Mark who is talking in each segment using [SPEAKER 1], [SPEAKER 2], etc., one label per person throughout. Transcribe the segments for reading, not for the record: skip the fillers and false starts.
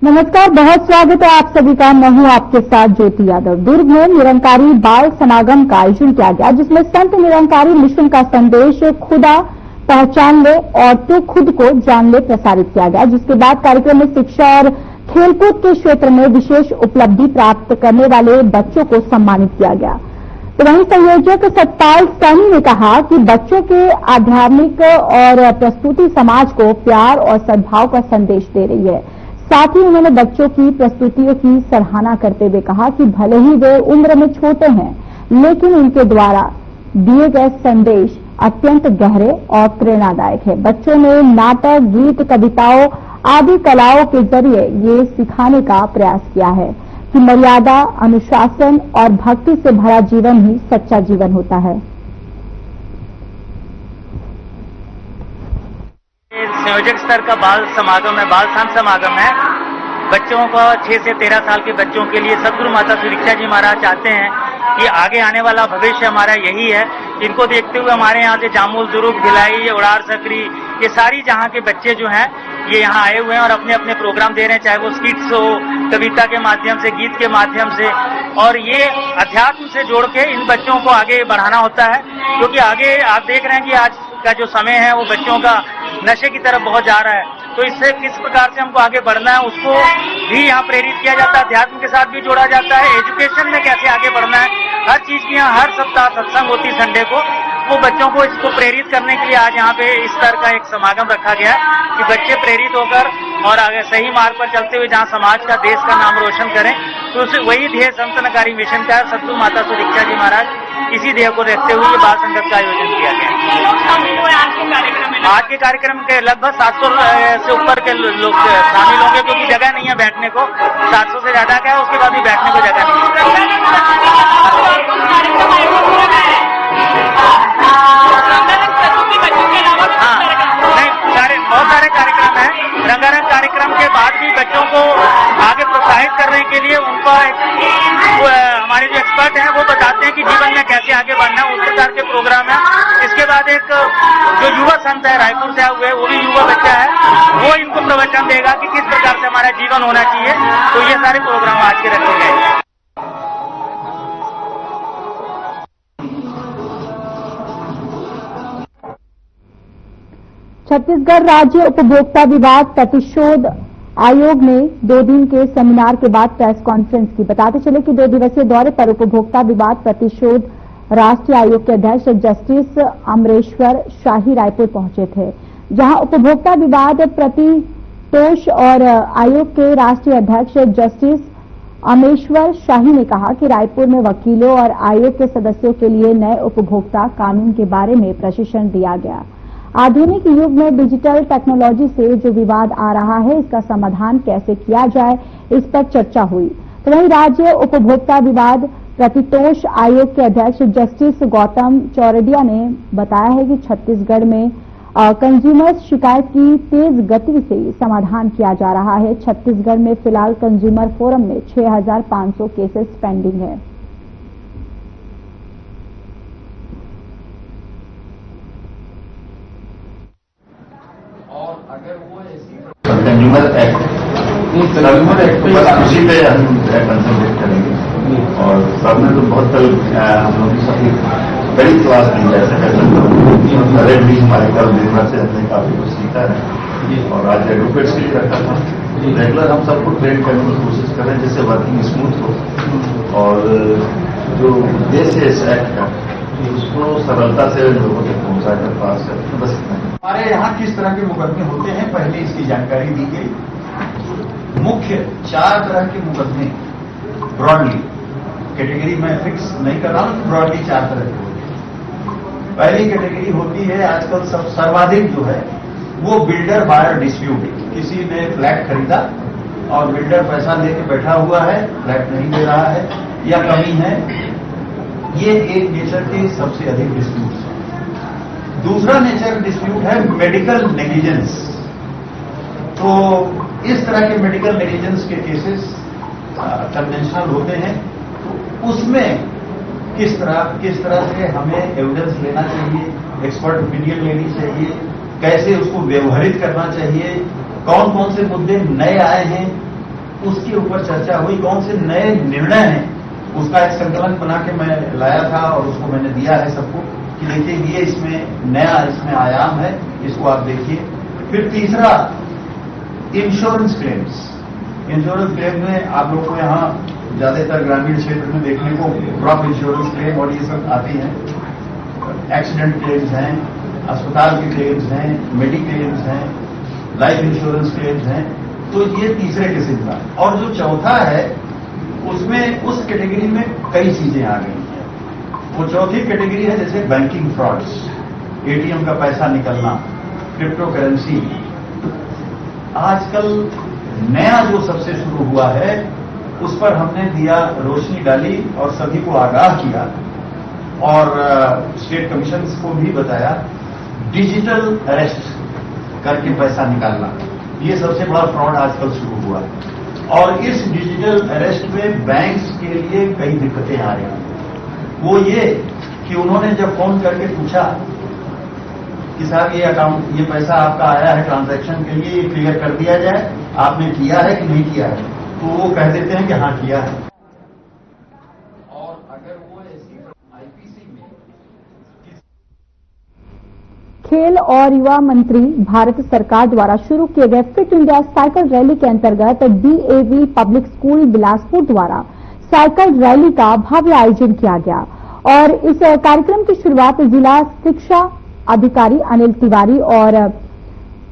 [SPEAKER 1] नमस्कार, बहुत स्वागत है आप सभी का। मैं हूं आपके साथ ज्योति यादव। दुर्ग में निरंकारी बाल समागम का आयोजन किया गया, जिसमें संत निरंकारी मिशन का संदेश खुदा पहचान ले और तू खुद को जान ले प्रसारित किया गया, जिसके बाद कार्यक्रम में शिक्षा और खेलकूद के क्षेत्र में विशेष उपलब्धि प्राप्त करने वाले बच्चों को सम्मानित किया गया। तो वहीं संयोजक सतपाल सैनी ने कहा कि बच्चों के आध्यात्मिक और प्रस्तुति समाज को प्यार और सद्भाव का संदेश दे रही है। साथ ही उन्होंने बच्चों की प्रस्तुतियों की सराहना करते हुए कहा कि भले ही वे उम्र में छोटे हैं, लेकिन उनके द्वारा दिए गए संदेश अत्यंत गहरे और प्रेरणादायक है। बच्चों ने नाटक, गीत, कविताओं आदि कलाओं के जरिए ये सिखाने का प्रयास किया है कि मर्यादा, अनुशासन और भक्ति से भरा जीवन ही सच्चा जीवन होता है।
[SPEAKER 2] संयोजक स्तर का बाल समागम है, बाल शांत समागम है। बच्चों को 6 से 13 साल के बच्चों के लिए सदगुरु माता सुदीक्षा जी महाराज चाहते हैं कि आगे आने वाला भविष्य हमारा यही है। इनको देखते हुए हमारे यहाँ से जामुल, जुरुक, भिलाई, उड़ार सकरी, ये सारी जहाँ के बच्चे जो हैं ये यहाँ आए हुए हैं और अपने अपने प्रोग्राम दे रहे हैं, चाहे वो स्किट्स हो, कविता के माध्यम से, गीत के माध्यम से। और ये अध्यात्म से जोड़ के इन बच्चों को आगे बढ़ाना होता है, क्योंकि आगे आप देख रहे हैं कि आज का जो समय है वो बच्चों का नशे की तरफ बहुत जा रहा है। तो इससे किस प्रकार से हमको आगे बढ़ना है उसको भी यहाँ प्रेरित किया जाता है, अध्यात्म के साथ भी जोड़ा जाता है। एजुकेशन में कैसे आगे बढ़ना है, हर चीज की यहाँ हर सप्ताह सत्संग होती संडे को। वो बच्चों को इसको प्रेरित करने के लिए आज यहाँ पे इस तरह का एक समागम रखा गया है कि बच्चे प्रेरित होकर और आगे सही मार्ग पर चलते हुए जहाँ समाज का, देश का नाम रोशन करें। तो वही ध्येय संत निरंकारी मिशन का है। सतगुरु माता सुदीक्षा जी महाराज इसी ध्येय को रखते हुए ये बाल संगत का आयोजन किया गया। आज के कार्यक्रम के लगभग 700 से ऊपर के लोग शामिल होंगे, क्योंकि जगह नहीं है बैठने को। 700 से ज्यादा का है, उसके बाद भी बैठने को जगह नहीं है। बहुत सारे कार्यक्रम हैं। रंगारंग कार्यक्रम के बाद भी बच्चों को आगे प्रोत्साहित करने के लिए उनका हमारे जो एक्सपर्ट हैं वो बताते हैं कि जीवन में कैसे आगे बढ़ना है, उस प्रकार के प्रोग्राम है। इसके बाद एक जो युवा संत है रायपुर से हुए, वो भी युवा बच्चा है, वो इनको प्रवचन देगा कि किस प्रकार से हमारा जीवन होना चाहिए। तो ये सारे प्रोग्राम आज के रखे गए।
[SPEAKER 1] छत्तीसगढ़ राज्य उपभोक्ता विवाद प्रतिशोध आयोग ने 2 दिन के सेमिनार के बाद प्रेस कॉन्फ्रेंस की। बताते चले कि 2 दिवसीय दौरे पर उपभोक्ता विवाद प्रतिशोध राष्ट्रीय आयोग के अध्यक्ष जस्टिस अमरेश्वर शाही रायपुर पहुंचे थे, जहां उपभोक्ता विवाद प्रतितोष और आयोग के राष्ट्रीय अध्यक्ष जस्टिस अमरेश्वर शाही ने कहा कि रायपुर में वकीलों और आयोग के सदस्यों के लिए नए उपभोक्ता कानून के बारे में प्रशिक्षण दिया गया। आधुनिक युग में डिजिटल टेक्नोलॉजी से जो विवाद आ रहा है, इसका समाधान कैसे किया जाए, इस पर चर्चा हुई। तो वहीं राज्य उपभोक्ता विवाद प्रतितोष आयोग के अध्यक्ष जस्टिस गौतम चौरडिया ने बताया है कि छत्तीसगढ़ में कंज्यूमर्स शिकायत की तेज गति से समाधान किया जा रहा है। छत्तीसगढ़ में फिलहाल कंज्यूमर फोरम में 6500 केसेस पेंडिंग है।
[SPEAKER 3] कंज्यूमर एक्ट पर उसी पे हम कंसंट्रेट करेंगे। और सबने तो बहुत कल हम लोग की सबकी बड़ी क्लास दी जाए सर भी हमारे कल दिन भर से हमने काफी कुछ सीखा है। और आज एडवोकेट्स के लिए रखा था, रेगुलर हम सबको ट्रेन करने की कोशिश कर रहे हैं जिससे वर्किंग स्मूथ हो और जो उद्देश्य है इस एक्ट का उसको सरलता से लोगों तक पहुंचाकर पास कर। बस
[SPEAKER 4] हमारे यहाँ किस तरह के मुकदमे होते हैं पहले इसकी जानकारी दी गई। मुख्य 4 तरह के मुकदमे ब्रॉडली, कैटेगरी में फिक्स नहीं कर रहा हूं, ब्रॉडली 4 तरह के होते हैं। पहली कैटेगरी होती है आजकल सब सर्वाधिक जो है वो बिल्डर बायर डिस्प्यूट। किसी ने फ्लैट खरीदा और बिल्डर पैसा लेके बैठा हुआ है, फ्लैट नहीं दे रहा है या कमी है, ये एक नेचर के सबसे अधिक डिस्प्यूट है। दूसरा नेचर डिस्प्यूट है मेडिकल नेग्लिजेंस। तो इस तरह के मेडिकल नेग्लिजेंस के केसेस कन्वेंशनल होते हैं। तो उसमें किस तरह से हमें एविडेंस लेना चाहिए, एक्सपर्ट ओपिनियन लेनी चाहिए, कैसे उसको व्यवहारित करना चाहिए, कौन कौन से मुद्दे नए आए हैं उसके ऊपर चर्चा हुई, कौन से नए निर्णय हैं, उसका एक संकलन बना के मैं लाया था और उसको मैंने दिया है सबको कि देखिए ये इसमें नया इसमें आयाम है, इसको आप देखिए। फिर तीसरा, इंश्योरेंस क्लेम्स। इंश्योरेंस क्लेम में आप लोग को यहाँ ज्यादातर ग्रामीण क्षेत्र में देखने को क्रॉप इंश्योरेंस क्लेम और ये सब आती हैं, एक्सीडेंट क्लेम्स हैं, अस्पताल के क्लेम्स हैं, मेडिक्लेम्स हैं, लाइफ इंश्योरेंस क्लेम्स हैं। तो ये तीसरे किस्म का। और जो चौथा है उसमें उस कैटेगरी में कई चीजें आ गई हैं। वो चौथी कैटेगरी है जैसे बैंकिंग फ्रॉड्स, एटीएम का पैसा निकलना, क्रिप्टो करेंसी। आजकल नया जो सबसे शुरू हुआ है उस पर हमने दिया, रोशनी डाली और सभी को आगाह किया और स्टेट कमीशन को भी बताया, डिजिटल अरेस्ट करके पैसा निकालना। ये सबसे बड़ा फ्रॉड आजकल शुरू हुआ है और इस डिजिटल अरेस्ट में बैंक्स के लिए कई दिक्कतें आ रही हैं। वो ये कि उन्होंने जब फोन करके पूछा कि साहब ये अकाउंट, ये पैसा आपका आया है ट्रांजैक्शन के लिए, ये क्लियर कर दिया जाए, आपने किया है कि नहीं किया है, तो वो कह देते हैं कि हाँ किया है। और अगर वो ऐसी आईपीसी में
[SPEAKER 1] खेल और युवा मंत्री भारत सरकार द्वारा शुरू किए गए फिट इंडिया साइकिल रैली के अंतर्गत डीएवी पब्लिक स्कूल बिलासपुर द्वारा साइकिल रैली का भव्य आयोजन किया गया और इस कार्यक्रम की शुरुआत जिला शिक्षा अधिकारी अनिल तिवारी और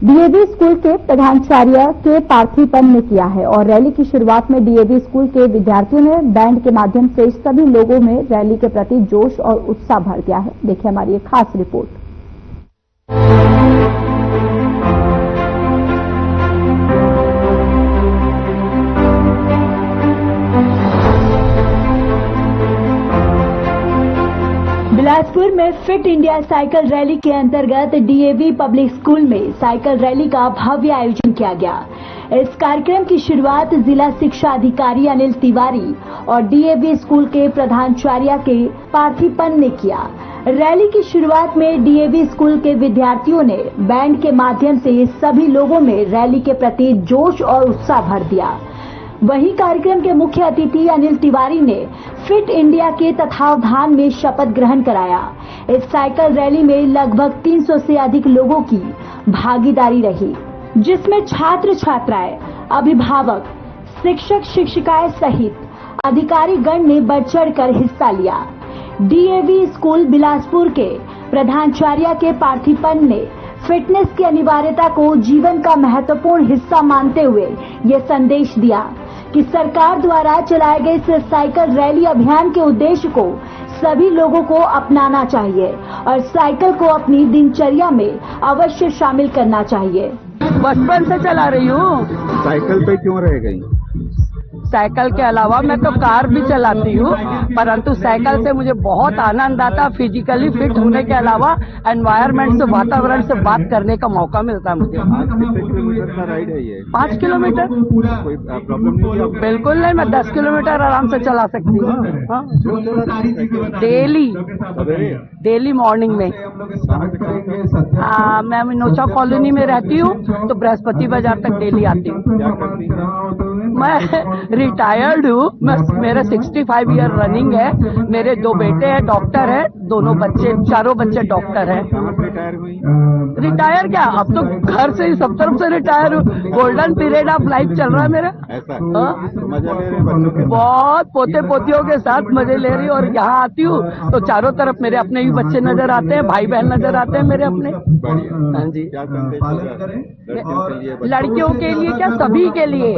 [SPEAKER 1] डीएवी स्कूल के प्रधानाचार्य के पार्थिपन ने किया है। और रैली की शुरुआत में डीएवी स्कूल के विद्यार्थियों ने बैंड के माध्यम से सभी लोगों में रैली के प्रति जोश और उत्साह भर दिया है। देखिए हमारी एक खास रिपोर्ट। बिलासपुर में फिट इंडिया साइकिल रैली के अंतर्गत डीएवी पब्लिक स्कूल में साइकिल रैली का भव्य आयोजन किया गया। इस कार्यक्रम की शुरुआत जिला शिक्षा अधिकारी अनिल तिवारी और डीएवी स्कूल के प्रधानाचार्य के पार्थिपन ने किया। रैली की शुरुआत में डीएवी स्कूल के विद्यार्थियों ने बैंड के माध्यम से सभी लोगों में रैली के प्रति जोश और उत्साह भर दिया। वहीं कार्यक्रम के मुख्य अतिथि अनिल तिवारी ने फिट इंडिया के तत्वावधान में शपथ ग्रहण कराया। इस साइकिल रैली में लगभग 300 से अधिक लोगों की भागीदारी रही, जिसमें छात्र छात्राएं, अभिभावक, शिक्षक शिक्षिकाएं सहित अधिकारी गण ने बढ़ चढ़कर हिस्सा लिया। डीएवी स्कूल बिलासपुर के प्रधानाचार्य के पार्थिपन ने फिटनेस की अनिवार्यता को जीवन का महत्वपूर्ण हिस्सा मानते हुए ये संदेश दिया कि सरकार द्वारा चलाए गए इस साइकिल रैली अभियान के उद्देश्य को सभी लोगों को अपनाना चाहिए और साइकिल को अपनी दिनचर्या में अवश्य शामिल करना चाहिए।
[SPEAKER 5] बचपन से चला रही हूँ।
[SPEAKER 6] साइकिल पे क्यों रह गई?
[SPEAKER 5] साइकिल के अलावा मैं तो कार भी चलाती हूँ, परंतु साइकिल से मुझे बहुत आनंद आता। फिजिकली फिट होने के अलावा एनवायरनमेंट से, वातावरण से बात करने का मौका मिलता है मुझे।
[SPEAKER 6] 5 किलोमीटर का राइड है ये?
[SPEAKER 5] 5 किलोमीटर
[SPEAKER 6] कोई प्रॉब्लम नहीं है?
[SPEAKER 5] बिल्कुल नहीं, मैं 10 किलोमीटर आराम से चला सकती हूँ। डेली मॉर्निंग में। मैं मिनोचा कॉलोनी में रहती हूँ, तो बृहस्पति बाजार तक डेली आती हूँ। मैं रिटायर्ड हूँ, मेरा 65 ईयर रनिंग है। मेरे 2 बेटे हैं, डॉक्टर है, चारों बच्चे डॉक्टर हैं। रिटायर क्या, अब तो घर से ही सब तरफ से रिटायर हूँ। गोल्डन पीरियड ऑफ लाइफ चल रहा है मेरा।
[SPEAKER 6] ऐसा मजा ले रहे बच्चों के?
[SPEAKER 5] बहुत पोते पोतियों के साथ मजे ले रही हूँ। और यहाँ आती हूँ तो चारों तरफ मेरे अपने भी बच्चे नजर आते हैं, भाई बहन नजर आते हैं मेरे अपने। हाँ जी।
[SPEAKER 6] क्या संदेश होगा
[SPEAKER 5] लड़कियों के लिए क्या, सभी के लिए।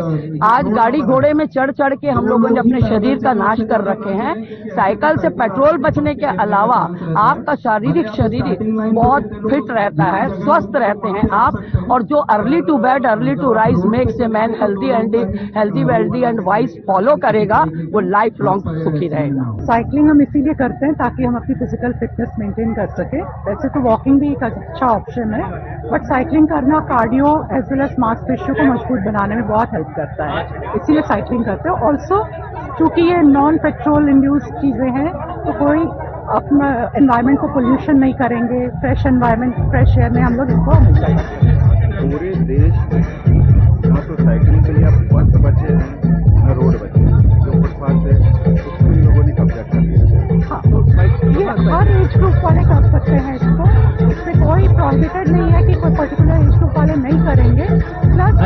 [SPEAKER 5] आज गाड़ी घोड़े में चढ़ चढ़ के हम लोगों ने अपने शरीर का नाश कर रखे हैं। साइकिल से पेट्रोल बचने के अलावा आपका शारीरिक शरीर बहुत फिट रहता है, स्वस्थ रहते हैं आप। और जो early to bed early to rise makes a man healthy wealthy and wise follow करेगा, वो लाइफ लॉन्ग सुखी रहेगा।
[SPEAKER 7] साइकिलिंग हम इसीलिए करते हैं ताकि हम अपनी फिजिकल फिटनेस मेंटेन कर सके। वैसे तो वॉकिंग भी एक अच्छा ऑप्शन है, बट साइकिलिंग करना कार्डियो एज वेल एज मांसपेशियों को मजबूत बनाने में बहुत हेल्प करता है, इसीलिए साइकिलिंग करते हैं। ऑल्सो चूंकि ये नॉन पेट्रोल इंड्यूस चीजें हैं, तो कोई अपना एनवायरनमेंट को पोल्यूशन नहीं करेंगे। फ्रेश एनवायरनमेंट, फ्रेश एयर में हम लोग इसको अमल करेंगे।
[SPEAKER 6] पूरे देश में तो साइकिलिंग के लिए आप बहुत बचे हैं।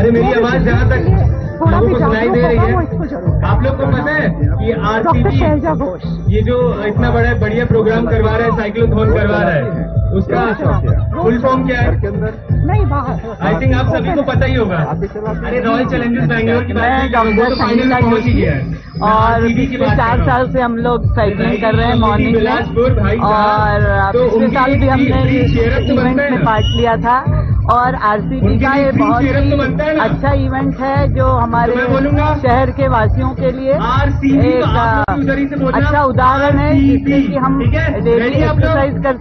[SPEAKER 8] अरे मेरी आवाज जहाँ तक
[SPEAKER 7] थोड़ा
[SPEAKER 8] लोगों
[SPEAKER 7] भी
[SPEAKER 8] को सुनाई
[SPEAKER 7] जागरूक
[SPEAKER 8] दे रही
[SPEAKER 7] होगा वो
[SPEAKER 8] है।
[SPEAKER 7] इसको जरूर
[SPEAKER 8] आप लोग को पता है कि
[SPEAKER 7] डॉक्टर
[SPEAKER 8] आरसीबी
[SPEAKER 7] शैलजा घोष
[SPEAKER 8] ये जो इतना बड़ा बढ़िया प्रोग्राम करवा रहा है, साइक्लोथॉन करवा रहा है, उसका फुल फॉर्म क्या है?
[SPEAKER 6] के अंदर
[SPEAKER 7] नहीं बाहर
[SPEAKER 8] आई थिंक आप सभी को पता ही होगा। अरे रॉयल चैलेंजर्स बैंगलोर की बात
[SPEAKER 5] मैं
[SPEAKER 8] नहीं, वो तो
[SPEAKER 5] डॉक्टर
[SPEAKER 8] फाइनल में
[SPEAKER 5] संगीता
[SPEAKER 8] पहुंच ही
[SPEAKER 5] जोशी
[SPEAKER 8] गया है।
[SPEAKER 5] और
[SPEAKER 8] RCB की
[SPEAKER 5] पिछले
[SPEAKER 8] बात
[SPEAKER 5] 4
[SPEAKER 8] कर रहा हूं।
[SPEAKER 5] साल से हम लोग साइकिलिंग कर रहे हैं मॉर्निंग
[SPEAKER 8] बिलासपुर भाई
[SPEAKER 5] में,
[SPEAKER 8] साहब,
[SPEAKER 5] और
[SPEAKER 8] तो
[SPEAKER 5] पिछले
[SPEAKER 8] उनकी
[SPEAKER 5] साल भी हमने
[SPEAKER 8] free
[SPEAKER 5] इस
[SPEAKER 8] cheer up तो
[SPEAKER 5] इवेंट
[SPEAKER 8] बनता है
[SPEAKER 5] में
[SPEAKER 8] ना?
[SPEAKER 5] पार्ट लिया था। और आरसीबी
[SPEAKER 8] उनके
[SPEAKER 5] का
[SPEAKER 8] लिए
[SPEAKER 5] ये
[SPEAKER 8] free
[SPEAKER 5] बहुत
[SPEAKER 8] cheer up तो
[SPEAKER 5] ही
[SPEAKER 8] बनता है ना?
[SPEAKER 5] अच्छा इवेंट है जो हमारे
[SPEAKER 8] तो मैं बोलूंगा,
[SPEAKER 5] शहर के वासियों के लिए
[SPEAKER 8] RCB
[SPEAKER 5] एक
[SPEAKER 8] तो आप लोग उधर ही से बोलना,
[SPEAKER 5] अच्छा उदाहरण है
[SPEAKER 8] RCB,
[SPEAKER 5] जिससे कि हम
[SPEAKER 8] ठीक है?
[SPEAKER 5] डेली
[SPEAKER 8] Ready आप लोग?
[SPEAKER 5] एक्सरसाइज कर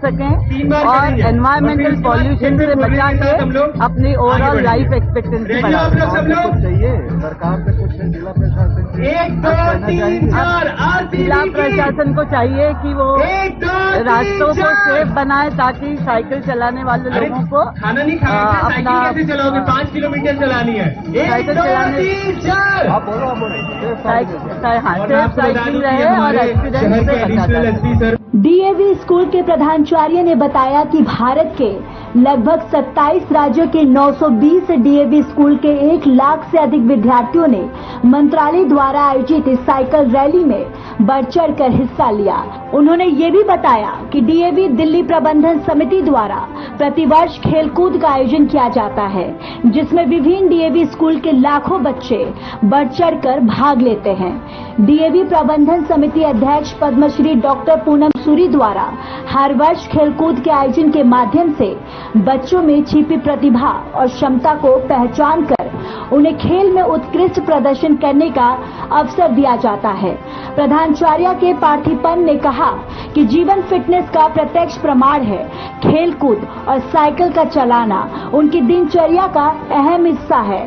[SPEAKER 8] 3 बार
[SPEAKER 5] सकें और
[SPEAKER 8] करेंगे।
[SPEAKER 5] एनवायरमेंटल
[SPEAKER 8] और फिर
[SPEAKER 5] पॉल्यूशन
[SPEAKER 8] इसके
[SPEAKER 5] से
[SPEAKER 8] बाद
[SPEAKER 5] बचा
[SPEAKER 8] बोलने के साथ हम
[SPEAKER 5] के
[SPEAKER 8] लोग
[SPEAKER 5] अपनी
[SPEAKER 8] आगे
[SPEAKER 5] ओवरऑल
[SPEAKER 8] बढ़ेंगे।
[SPEAKER 5] लाइफ एक्सपेक्टेंसी
[SPEAKER 8] रेडी आप लोग सब लोग?
[SPEAKER 6] चाहिए सरकार से कुछ है, जिला प्रशासन से
[SPEAKER 8] 1 2 3 4
[SPEAKER 5] जिला
[SPEAKER 8] RCB
[SPEAKER 5] प्रशासन को चाहिए कि वो
[SPEAKER 8] 1 2
[SPEAKER 5] रास्तों को सेफ बनाए ताकि साइकिल चलाने वाले
[SPEAKER 8] अरे
[SPEAKER 5] लोगों को
[SPEAKER 8] खाना नहीं खाया क्या? साइकिल
[SPEAKER 5] अपना
[SPEAKER 8] कैसे चलाओगे? 5 किलोमीटर चलानी है। 1
[SPEAKER 5] साइकिल
[SPEAKER 8] 2
[SPEAKER 5] चलाने-
[SPEAKER 8] 3 4
[SPEAKER 6] आप बोलो
[SPEAKER 5] हाँ
[SPEAKER 8] और
[SPEAKER 5] सेफ
[SPEAKER 8] आपको बता दूं
[SPEAKER 5] साइकिल
[SPEAKER 8] कि
[SPEAKER 5] रहे और
[SPEAKER 8] हमारे
[SPEAKER 5] एक्सीडेंट
[SPEAKER 8] शहर
[SPEAKER 5] से
[SPEAKER 8] के
[SPEAKER 5] बचा
[SPEAKER 8] एडिशनल
[SPEAKER 5] जाए।
[SPEAKER 8] एसपी सर
[SPEAKER 1] डीएवी स्कूल के प्रधानाचार्य ने बताया कि भारत के लगभग 27 राज्यों के 920 डीएवी स्कूल के 1 लाख से अधिक विद्यार्थियों ने मंत्रालय द्वारा आयोजित इस साइकिल रैली में बढ़ चढ़ कर हिस्सा लिया। उन्होंने ये भी बताया कि डीएवी दिल्ली प्रबंधन समिति द्वारा प्रतिवर्ष खेलकूद का आयोजन किया जाता है, जिसमें विभिन्न डीएवी स्कूल के लाखों बच्चे बढ़ चढ़ कर भाग लेते हैं। डीएवी प्रबंधन समिति अध्यक्ष पद्मश्री डॉक्टर पूनम सूरी द्वारा हर वर्ष खेलकूद के आयोजन के माध्यम से बच्चों में छिपी प्रतिभा और क्षमता को पहचान कर उन्हें खेल में उत्कृष्ट प्रदर्शन करने का अवसर दिया जाता है। प्रधानाचार्य के पार्थिपन ने कहा कि जीवन फिटनेस का प्रत्यक्ष प्रमाण है। खेलकूद और साइकिल का चलाना उनकी दिनचर्या का अहम हिस्सा है।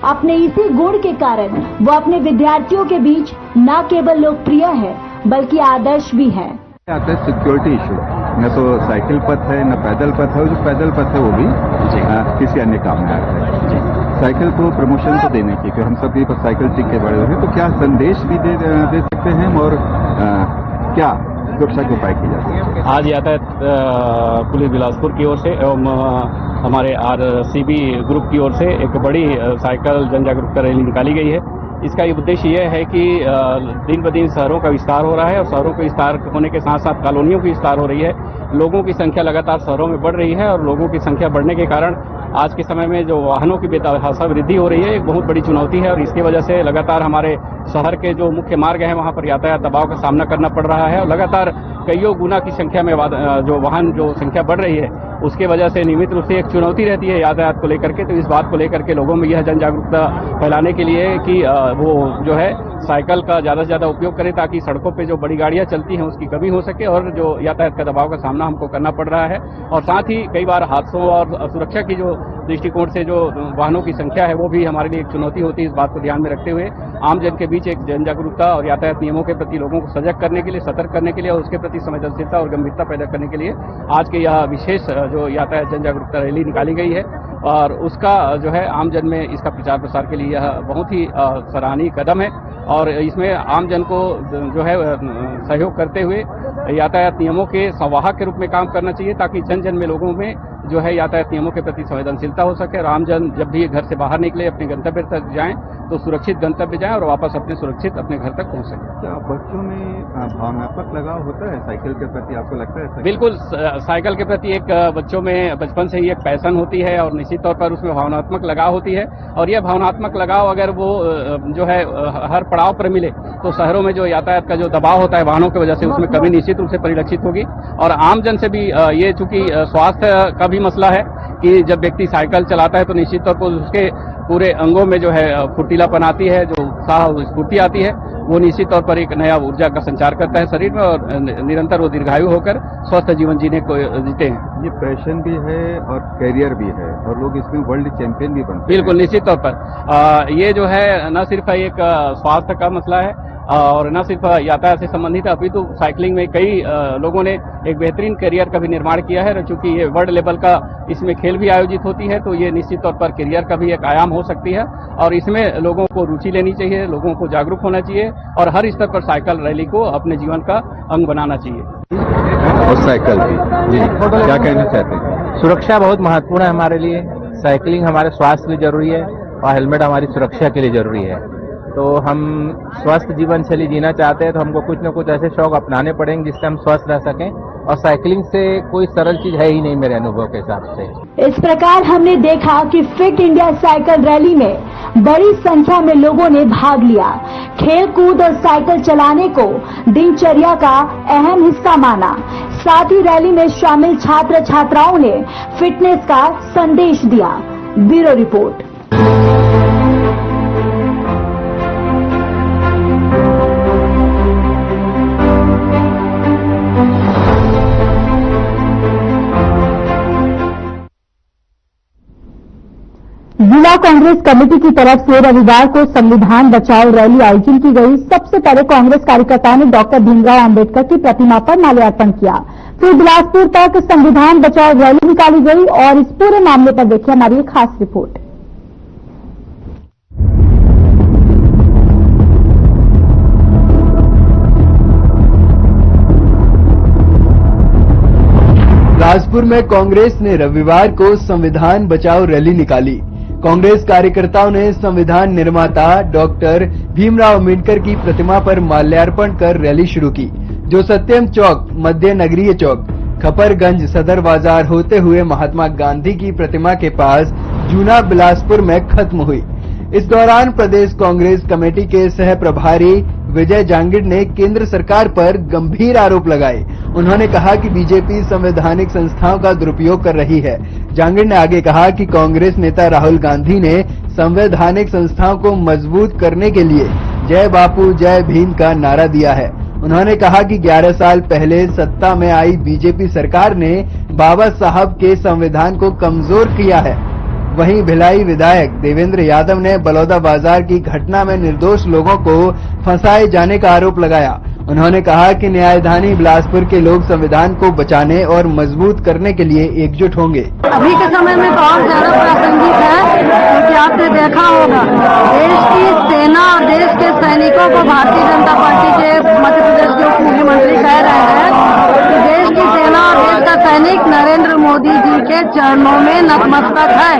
[SPEAKER 1] अपने इसी गुण के कारण वो अपने विद्यार्थियों के बीच न केवल लोकप्रिय है बल्कि आदर्श भी है।
[SPEAKER 6] आता है सिक्योरिटी इशू, न तो साइकिल पथ है न पैदल पथ है, और जो पैदल पथ है वो भी किसी अन्य काम में आता है। साइकिल को प्रमोशन तो देने की, हम सभी पर साइकिल सीख के बड़े हुए हैं, तो क्या संदेश भी दे सकते हैं और क्या सुरक्षा के उपाय किए जाते हैं?
[SPEAKER 9] आज यातायात पुलिस बिलासपुर की ओर से एवं हमारे आरसीबी ग्रुप की ओर से एक बड़ी साइकिल जन जागरूकता रैली निकाली गई है। इसका उद्देश्य यह है कि दिन ब दिन शहरों का विस्तार हो रहा है और शहरों के विस्तार होने के साथ साथ कॉलोनियों की विस्तार हो रही है। लोगों की संख्या लगातार शहरों में बढ़ रही है और लोगों की संख्या बढ़ने के कारण आज के समय में जो वाहनों की बेतहाशा वृद्धि हो रही है एक बहुत बड़ी चुनौती है और इसकी वजह से लगातार हमारे शहर के जो मुख्य मार्ग हैं वहां पर यातायात दबाव का सामना करना पड़ रहा है और लगातार कईयों गुना की संख्या में जो वाहन जो संख्या बढ़ रही है उसके वजह से नियमित रूप से एक चुनौती रहती है यातायात को लेकर के। तो इस बात को लेकर के लोगों में यह जन जागरूकता फैलाने के लिए कि वो जो है साइकिल का ज्यादा से ज्यादा उपयोग करें ताकि सड़कों पे जो बड़ी गाड़ियां चलती हैं उसकी कमी हो सके और जो यातायात का दबाव का सामना हमको करना पड़ रहा है। और साथ ही कई बार हादसों और सुरक्षा की जो दृष्टिकोण से जो वाहनों की संख्या है वो भी हमारे लिए एक चुनौती होती है। इस बात को ध्यान में रखते हुए आम जन के बीच एक जन जागरूकता और यातायात नियमों के प्रति लोगों को सजग करने के लिए, सतर्क करने के लिए और उसके प्रति संवेदनशीलता और गंभीरता पैदा करने के लिए आज के यह विशेष जो यातायात जन जागरूकता रैली निकाली गई है और उसका जो है आम जन में इसका प्रचार प्रसार के लिए यह बहुत ही सराहनीय कदम है और इसमें आम जन को जो है सहयोग करते हुए यातायात नियमों के संवाहक के रूप में काम करना चाहिए ताकि जन जन में लोगों में जो है यातायात नियमों के प्रति संवेदनशीलता हो सके और आम जन जब भी घर से बाहर निकले अपने गंतव्य तक जाएं तो सुरक्षित गंतव्य जाएं और वापस अपने सुरक्षित अपने घर तक पहुंच सके।
[SPEAKER 6] क्या बच्चों में भावनात्मक लगाव होता है साइकिल के प्रति, आपको लगता है?
[SPEAKER 9] बिल्कुल, साइकिल के प्रति एक बच्चों में बचपन से ही एक पैशन होती है और निश्चित तौर पर उसमें भावनात्मक लगाव होती है और यह भावनात्मक लगाव अगर वो जो है हर पड़ाव पर मिले तो शहरों में जो यातायात का जो दबाव होता है वाहनों की वजह से उसमें कमी निश्चित रूप से परिलक्षित होगी। और आम जन से भी ये चूंकि स्वास्थ्य का भी मसला है कि जब व्यक्ति साइकिल चलाता है तो निश्चित तौर पर उसके पूरे अंगों में जो है फुर्तीलापन आती है, जो उत्साह स्फूर्ति आती है, वो निश्चित तौर पर एक नया ऊर्जा का संचार करता है शरीर में और निरंतर वो दीर्घायु होकर स्वस्थ जीवन जीने को जीते हैं।
[SPEAKER 6] ये पैशन भी है और कैरियर भी है और लोग इसमें वर्ल्ड चैंपियन भी बनते हैं।
[SPEAKER 9] बिल्कुल, निश्चित तौर पर ये जो है न सिर्फ एक स्वास्थ्य का मसला है और न सिर्फ यातायात से संबंधित है अपितु साइकिलिंग में कई लोगों ने एक बेहतरीन करियर का भी निर्माण किया है। चूंकि ये वर्ल्ड लेवल का इसमें खेल भी आयोजित होती है तो ये निश्चित तौर पर करियर का भी एक आयाम हो सकती है और इसमें लोगों को रुचि लेनी चाहिए, लोगों को जागरूक होना चाहिए और हर स्तर पर साइकिल रैली को अपने जीवन का अंग बनाना चाहिए।
[SPEAKER 6] और साइकिल भी जी क्या कहना चाहते हैं?
[SPEAKER 10] सुरक्षा बहुत महत्वपूर्ण है हमारे लिए। साइकिलिंग हमारे स्वास्थ्य के लिए जरूरी है और हेलमेट हमारी सुरक्षा के लिए जरूरी है। तो हम स्वस्थ जीवन शैली जीना चाहते हैं तो हमको कुछ न कुछ ऐसे शौक अपनाने पड़ेंगे जिससे हम स्वस्थ रह सकें, और साइकिलिंग से कोई सरल चीज है ही नहीं मेरे अनुभव के हिसाब से।
[SPEAKER 1] इस प्रकार हमने देखा कि फिट इंडिया साइकिल रैली में बड़ी संख्या में लोगों ने भाग लिया। खेल कूद और साइकिल चलाने को दिनचर्या का अहम हिस्सा माना। साथ ही रैली में शामिल छात्र छात्राओं ने फिटनेस का संदेश दिया। Bureau report. जिला कांग्रेस कमेटी की तरफ से रविवार को संविधान बचाओ रैली आयोजन की गई। सबसे पहले कांग्रेस कार्यकर्ताओं ने डॉक्टर भीमराव अंबेडकर की प्रतिमा पर माल्यार्पण किया। फिर बिलासपुर तक संविधान बचाओ रैली निकाली गई और इस पूरे मामले पर देखिए हमारी एक खास रिपोर्ट।
[SPEAKER 11] बिलासपुर में कांग्रेस ने रविवार को संविधान बचाओ रैली निकाली। कांग्रेस कार्यकर्ताओं ने संविधान निर्माता डॉक्टर भीमराव अंबेडकर की प्रतिमा पर माल्यार्पण कर रैली शुरू की, जो सत्यम चौक, मध्य नगरीय चौक, खपरगंज सदर बाजार होते हुए महात्मा गांधी की प्रतिमा के पास जूना बिलासपुर में खत्म हुई। इस दौरान प्रदेश कांग्रेस कमेटी के सह प्रभारी विजय जांगिड़ ने केंद्र सरकार पर गंभीर आरोप लगाए। उन्होंने कहा कि बीजेपी संवैधानिक संस्थाओं का दुरुपयोग कर रही है। जांगिड़ ने आगे कहा कि कांग्रेस नेता राहुल गांधी ने संवैधानिक संस्थाओं को मजबूत करने के लिए जय बापू जय भीम का नारा दिया है। उन्होंने कहा कि 11 साल पहले सत्ता में आई बीजेपी सरकार ने बाबा साहब के संविधान को कमजोर किया है। वहीं भिलाई विधायक देवेंद्र यादव ने बलौदा बाजार की घटना में निर्दोष लोगों को फंसाए जाने का आरोप लगाया। उन्होंने कहा कि न्यायधानी बिलासपुर के लोग संविधान को बचाने और मजबूत करने के लिए एकजुट होंगे।
[SPEAKER 5] अभी के समय में तो और ज्यादा प्रासंगिक है, क्योंकि आपने देखा होगा देश की सेना और देश के सैनिकों को भारतीय जनता पार्टी के मध्य प्रदेश के उप मुख्यमंत्री कह रहे हैं कि देश की सेना और देश का सैनिक नरेंद्र मोदी जी के चरणों में नतमस्तक है।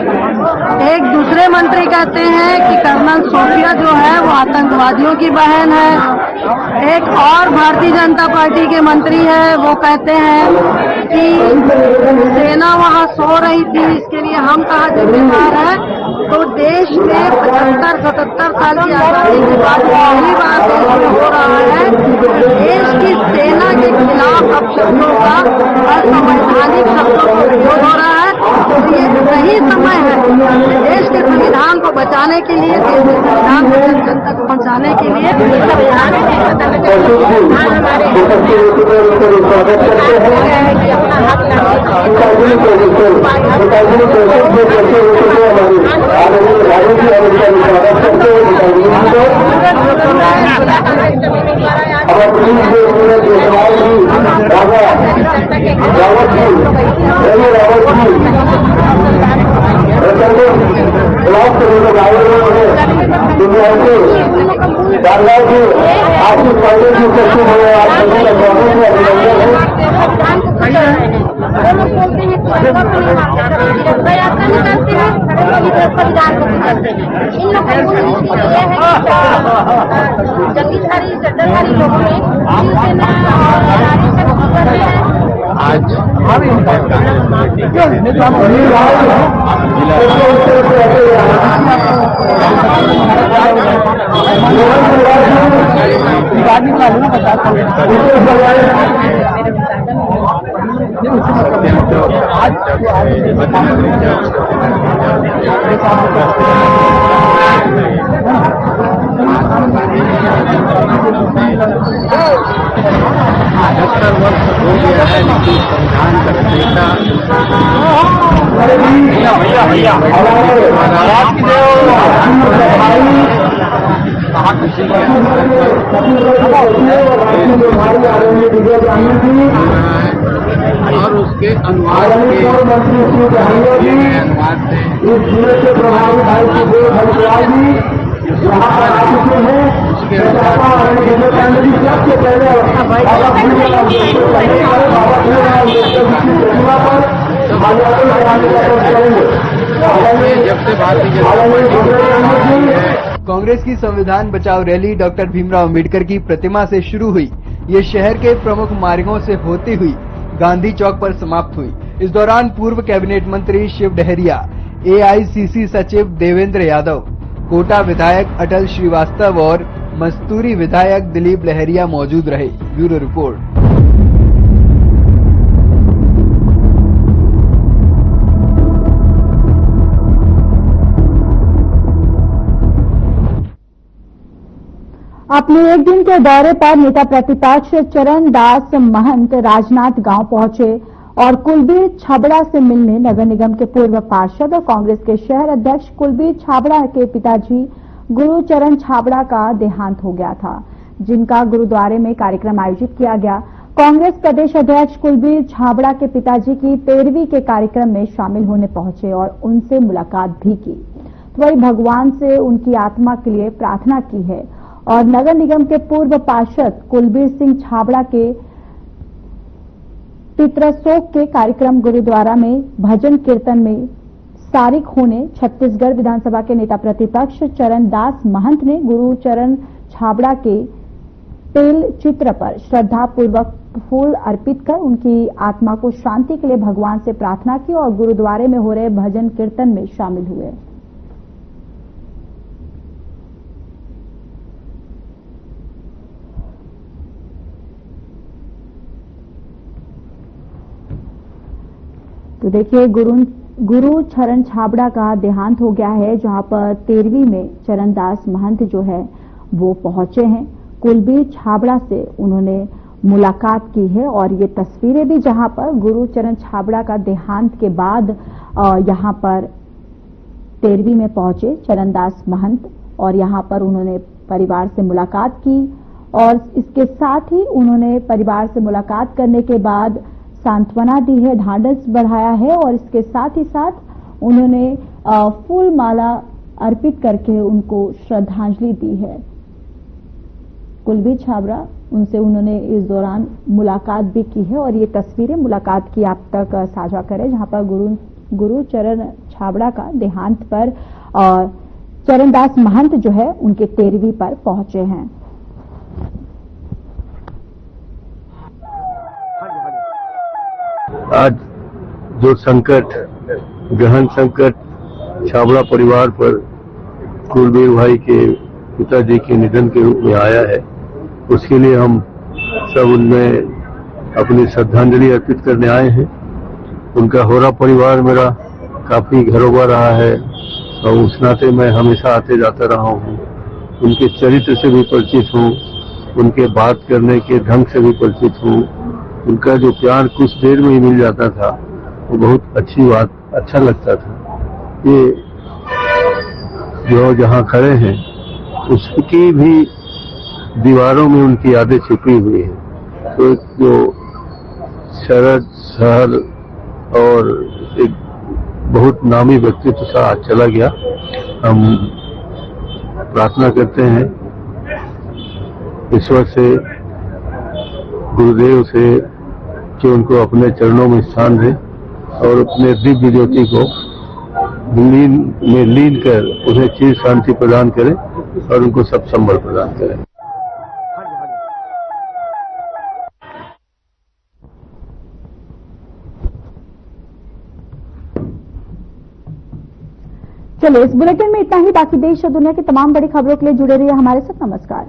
[SPEAKER 5] एक दूसरे मंत्री कहते हैं कि कर्नल सोफिया जो है वो आतंकवादियों की बहन है। एक और भारतीय जनता पार्टी के मंत्री है, वो कहते हैं कि सेना वहां सो रही थी, इसके लिए हम कहाँ जिम्मेदार है। तो देश में 75-77 साल की आजादी के बाद पहली बार देश में हो रहा है देश की सेना के खिलाफ अपशब्दों का असंवैधानिक शब्दों का प्रयोग हो रहा है। तो ये सही समय है देश के संविधान को बचाने के लिए, देश के संविधान को जन जन तक पहुँचाने के लिए
[SPEAKER 10] और उसके अनुवाद से जब से भारतीय जनता पार्टी है।
[SPEAKER 11] कांग्रेस की संविधान बचाओ रैली डॉक्टर भीमराव अम्बेडकर की प्रतिमा से शुरू हुई। ये शहर के प्रमुख मार्गों से होती हुई गांधी चौक पर समाप्त हुई। इस दौरान पूर्व कैबिनेट मंत्री शिव डहरिया, AICC सचिव देवेंद्र यादव, कोटा विधायक अटल श्रीवास्तव और मस्तूरी विधायक दिलीप लहरिया मौजूद रहे। Bureau report.
[SPEAKER 1] अपने एक दिन के दौरे पर नेता प्रतिपक्ष चरणदास महंत राजनाथ गांव पहुंचे और कुलबीर छाबड़ा से मिलने नगर निगम के पूर्व पार्षद और कांग्रेस के शहर अध्यक्ष कुलबीर छाबड़ा के पिताजी गुरुचरण छाबड़ा का देहांत हो गया था, जिनका गुरुद्वारे में कार्यक्रम आयोजित किया गया। कांग्रेस प्रदेश अध्यक्ष कुलबीर छाबड़ा के पिताजी की 13वीं के कार्यक्रम में शामिल होने पहुंचे और उनसे मुलाकात भी की। तो वही भगवान से उनकी आत्मा के लिए प्रार्थना की है और नगर निगम के पूर्व पार्षद कुलबीर सिंह छाबड़ा के पितृशोक के कार्यक्रम गुरुद्वारा में भजन कीर्तन में शारिक होने छत्तीसगढ़ विधानसभा के नेता प्रतिपक्ष चरणदास महंत ने गुरुचरण छाबड़ा के तेल चित्र पर श्रद्धा पूर्वक फूल अर्पित कर उनकी आत्मा को शांति के लिए भगवान से प्रार्थना की और गुरुद्वारे में हो रहे भजन कीर्तन में शामिल हुए। तो देखिए गुरुचरण छाबड़ा का देहांत हो गया है, जहां पर 13वीं में चरणदास महंत जो है वो पहुंचे हैं। कुलबीर छाबड़ा से उन्होंने मुलाकात की है और ये तस्वीरें भी जहां पर गुरुचरण छाबड़ा का देहांत के बाद यहां पर 13वीं में पहुंचे चरणदास महंत और यहां पर उन्होंने परिवार से मुलाकात की और इसके साथ ही उन्होंने परिवार से मुलाकात करने के बाद सांत्वना दी है, ढांढस बढ़ाया है और इसके साथ ही साथ उन्होंने फूल माला अर्पित करके उनको श्रद्धांजलि दी है। कुलबीर छाबड़ा उनसे उन्होंने इस दौरान मुलाकात भी की है और ये तस्वीरें मुलाकात की आप तक साझा करें, जहां पर गुरुचरण छाबड़ा का देहांत पर चरणदास महंत जो है उनके 13वीं पर पहुंचे हैं।
[SPEAKER 12] आज जो संकट, गहन संकट छाबड़ा परिवार पर कुलबीर भाई के पिताजी के निधन के रूप में आया है, उसके लिए हम सब उनमें अपनी श्रद्धांजलि अर्पित करने आए हैं। उनका होरा परिवार मेरा काफी घरोबा रहा है और उस नाते मैं हमेशा आते जाता रहा हूँ। उनके चरित्र से भी परिचित हूँ, उनके बात करने के ढंग से भी परिचित हूँ। उनका जो प्यार कुछ देर में ही मिल जाता था वो बहुत अच्छी बात, अच्छा लगता था। ये जो जहाँ खड़े हैं उसकी भी दीवारों में उनकी यादें छिपी हुई है। तो जो सरल और एक बहुत नामी व्यक्तित्व सा आज चला गया। हम प्रार्थना करते हैं ईश्वर से, गुरुदेव से कि उनको अपने चरणों में स्थान दे और अपने दिव्य ज्योति को लीन कर उन्हें चिर शांति प्रदान करें और उनको सब संबल प्रदान करें।
[SPEAKER 1] चलिए इस बुलेटिन में इतना ही। बाकी देश और दुनिया की तमाम बड़ी खबरों के लिए जुड़े रहिए हमारे साथ। नमस्कार।